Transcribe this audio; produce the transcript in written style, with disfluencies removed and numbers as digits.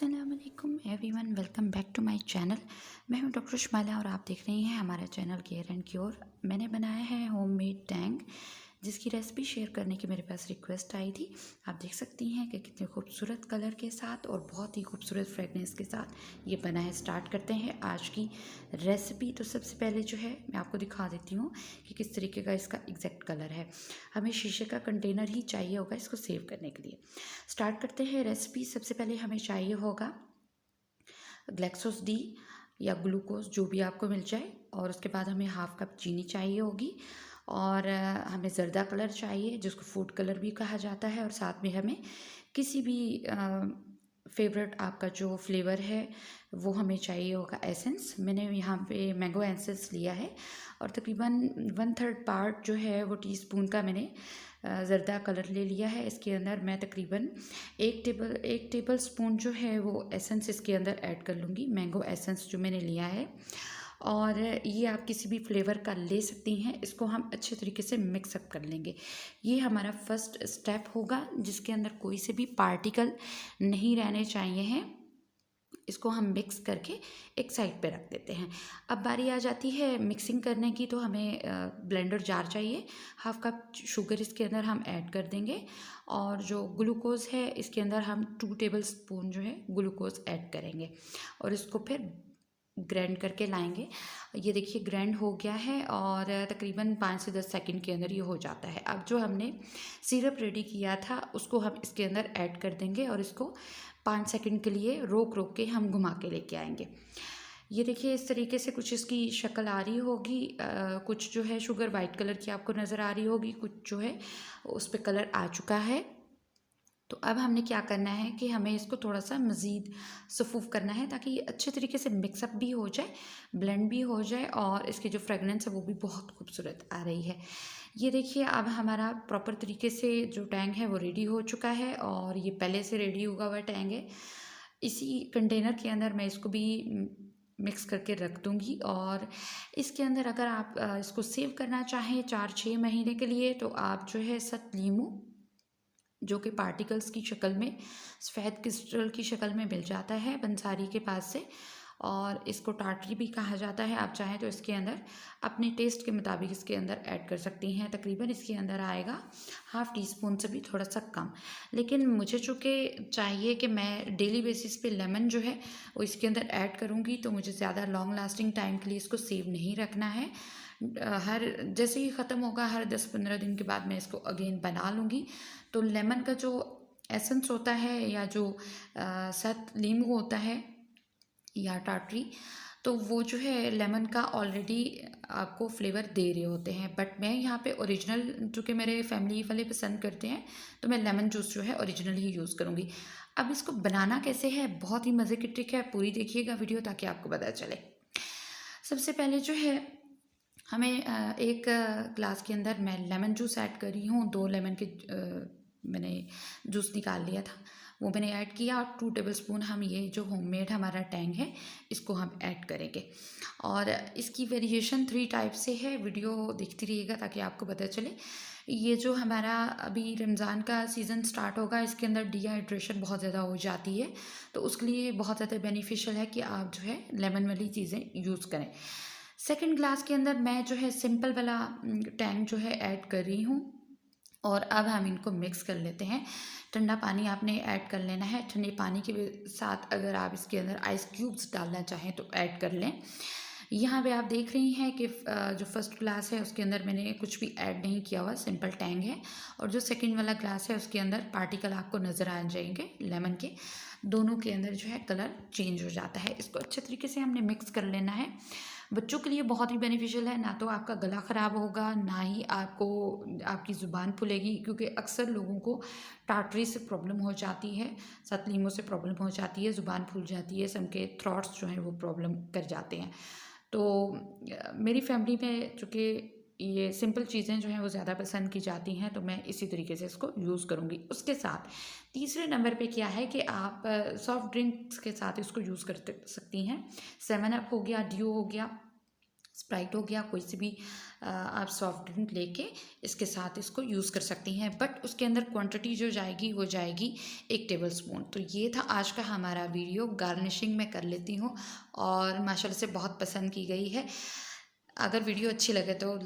अस्सलामुअलैकुम everyone, welcome back to my channel. मैं हूं डॉक्टर शुमाइला और आप देख रही हैं हमारा चैनल केयर एंड क्योर। मैंने बनाया है होममेड टैंग, जिसकी रेसिपी शेयर करने की मेरे पास रिक्वेस्ट आई थी। आप देख सकती हैं कि कितने खूबसूरत कलर के साथ और बहुत ही खूबसूरत फ्रेगनेंस के साथ ये बना है। स्टार्ट करते हैं आज की रेसिपी। तो सबसे पहले जो है मैं आपको दिखा देती हूँ कि किस तरीके का इसका एग्जैक्ट कलर है। हमें शीशे का कंटेनर ही चाहिए होगा इसको सेव करने के लिए। स्टार्ट करते हैं रेसिपी। सबसे पहले हमें चाहिए होगा ग्लैक्सोस डी या ग्लूकोज, जो भी आपको मिल जाए, और उसके बाद हमें हाफ कप चीनी चाहिए होगी, और हमें ज़र्दा कलर चाहिए जिसको फूड कलर भी कहा जाता है, और साथ में हमें किसी भी फेवरेट आपका जो फ्लेवर है वो हमें चाहिए होगा एसेंस। मैंने यहाँ पे मैंगो एसेंस लिया है, और तकरीबन 1/3 पार्ट जो है वो टीस्पून का मैंने ज़र्दा कलर ले लिया है। इसके अंदर मैं तकरीबन एक टेबल स्पून जो है वो एसेंस इसके अंदर ऐड कर लूँगी, मैंगो एसेंस जो मैंने लिया है। और ये आप किसी भी फ्लेवर का ले सकती हैं। इसको हम अच्छे तरीके से मिक्स अप कर लेंगे। ये हमारा फर्स्ट स्टेप होगा जिसके अंदर कोई से भी पार्टिकल नहीं रहने चाहिए हैं। इसको हम मिक्स करके एक साइड पे रख देते हैं। अब बारी आ जाती है मिक्सिंग करने की। तो हमें ब्लेंडर जार चाहिए। हाफ कप शुगर इसके अंदर हम ऐड कर देंगे, और जो ग्लूकोज़ है इसके अंदर हम 2 टेबल स्पून जो है ग्लूकोज़ ऐड करेंगे, और इसको फिर ग्राइंड करके लाएंगे। ये देखिए ग्राइंड हो गया है, और तकरीबन 5 से 10 सेकंड के अंदर ये हो जाता है। अब जो हमने सिरप रेडी किया था उसको हम इसके अंदर ऐड कर देंगे, और इसको 5 सेकंड के लिए रोक रोक के हम घुमा के लेके आएंगे। ये देखिए इस तरीके से कुछ इसकी शक्ल आ रही होगी। कुछ जो है शुगर वाइट कलर की आपको नज़र आ रही होगी, कुछ जो है उस पर कलर आ चुका है। तो अब हमने क्या करना है कि हमें इसको थोड़ा सा मज़ीद सफूफ़ करना है, ताकि ये अच्छे तरीके से मिक्सअप भी हो जाए, ब्लेंड भी हो जाए, और इसकी जो फ्रेगनेंस है वो भी बहुत खूबसूरत आ रही है। ये देखिए अब हमारा प्रॉपर तरीके से जो टैंग है वो रेडी हो चुका है, और ये पहले से रेडी हुआ हुआ टैंग है। इसी कंटेनर के अंदर मैं इसको भी मिक्स करके रख दूँगी, और इसके अंदर अगर आप इसको सेव करना चाहें 4-6 महीने के लिए, तो आप जो है सत लीमू, जो कि पार्टिकल्स की शक्ल में, सफ़ेद क्रिस्टल की शक्ल में मिल जाता है बंसारी के पास से, और इसको टाटरी भी कहा जाता है। आप चाहें तो इसके अंदर अपने टेस्ट के मुताबिक इसके अंदर ऐड कर सकती हैं। तकरीबन इसके अंदर आएगा हाफ़ टी स्पून से भी थोड़ा सा कम। लेकिन मुझे चूँकि चाहिए कि मैं डेली बेसिस पे लेमन जो है वो इसके अंदर ऐड करूँगी, तो मुझे ज़्यादा लॉन्ग लास्टिंग टाइम के लिए इसको सेव नहीं रखना है। हर जैसे ही ख़त्म होगा हर 10-15 दिन के बाद मैं इसको अगेन बना लूँगी। तो लेमन का जो एसेंस होता है, या जो सत लीमू होता है या टाटरी, तो वो जो है लेमन का ऑलरेडी आपको फ्लेवर दे रहे होते हैं। बट मैं यहाँ पे ओरिजिनल, चूँकि मेरे फैमिली वाले पसंद करते हैं, तो मैं लेमन जूस जो है ओरिजिनल ही यूज़ करूँगी। अब इसको बनाना कैसे है, बहुत ही मज़े की ट्रिक है, पूरी देखिएगा वीडियो ताकि आपको पता चले। सबसे पहले जो है हमें एक ग्लास के अंदर मैं लेमन जूस ऐड कर रही हूँ। 2 लेमन के मैंने जूस निकाल लिया था, वो मैंने ऐड किया, और 2 टेबलस्पून हम ये जो होममेड हमारा टैंग है इसको हम ऐड करेंगे। और इसकी वेरिएशन 3 टाइप से है। वीडियो देखती रहिएगा ताकि आपको पता चले। ये जो हमारा अभी रमज़ान का सीज़न स्टार्ट होगा, इसके अंदर डिहाइड्रेशन बहुत ज़्यादा हो जाती है, तो उसके लिए बहुत ज़्यादा बेनिफिशियल है कि आप जो है लेमन वाली चीज़ें यूज़ करें। सेकंड ग्लास के अंदर मैं जो है सिंपल वाला टैंग जो है ऐड कर रही हूँ, और अब हम इनको मिक्स कर लेते हैं। ठंडा पानी आपने ऐड कर लेना है। ठंडे पानी के साथ अगर आप इसके अंदर आइस क्यूब्स डालना चाहें तो ऐड कर लें। यहाँ पे आप देख रही हैं कि जो फर्स्ट ग्लास है उसके अंदर मैंने कुछ भी ऐड नहीं किया हुआ, सिंपल टैंग है, और जो सेकंड वाला ग्लास है उसके अंदर पार्टिकल आपको नज़र आ जाएंगे लेमन के। दोनों के अंदर जो है कलर चेंज हो जाता है। इसको अच्छे तरीके से हमने मिक्स कर लेना है। बच्चों के लिए बहुत ही बेनिफिशियल है। ना तो आपका गला ख़राब होगा, ना ही आपको आपकी ज़ुबान फूलेगी, क्योंकि अक्सर लोगों को टाटरी से प्रॉब्लम हो जाती है, सतलीमों से प्रॉब्लम हो जाती है, ज़ुबान फूल जाती है, सम के थ्रॉट्स जो हैं वो प्रॉब्लम कर जाते हैं। तो मेरी फैमिली में चूँकि ये सिंपल चीज़ें जो हैं वो ज़्यादा पसंद की जाती हैं, तो मैं इसी तरीके से इसको यूज़ करूँगी। उसके साथ तीसरे नंबर पे क्या है कि आप सॉफ्ट ड्रिंक्स के साथ इसको यूज़ कर सकती हैं। 7 अप हो गया, डियो हो गया, स्प्राइट हो गया, कोई सी भी आप सॉफ्ट ड्रिंक लेके इसके साथ इसको यूज़ कर सकती हैं। बट उसके अंदर क्वांटिटी जो जाएगी वो जाएगी 1 टेबलस्पून। तो ये था आज का हमारा वीडियो। गार्निशिंग मैं कर लेती हूँ और माशाल्लाह से बहुत पसंद की गई है। अगर वीडियो अच्छी लगे तो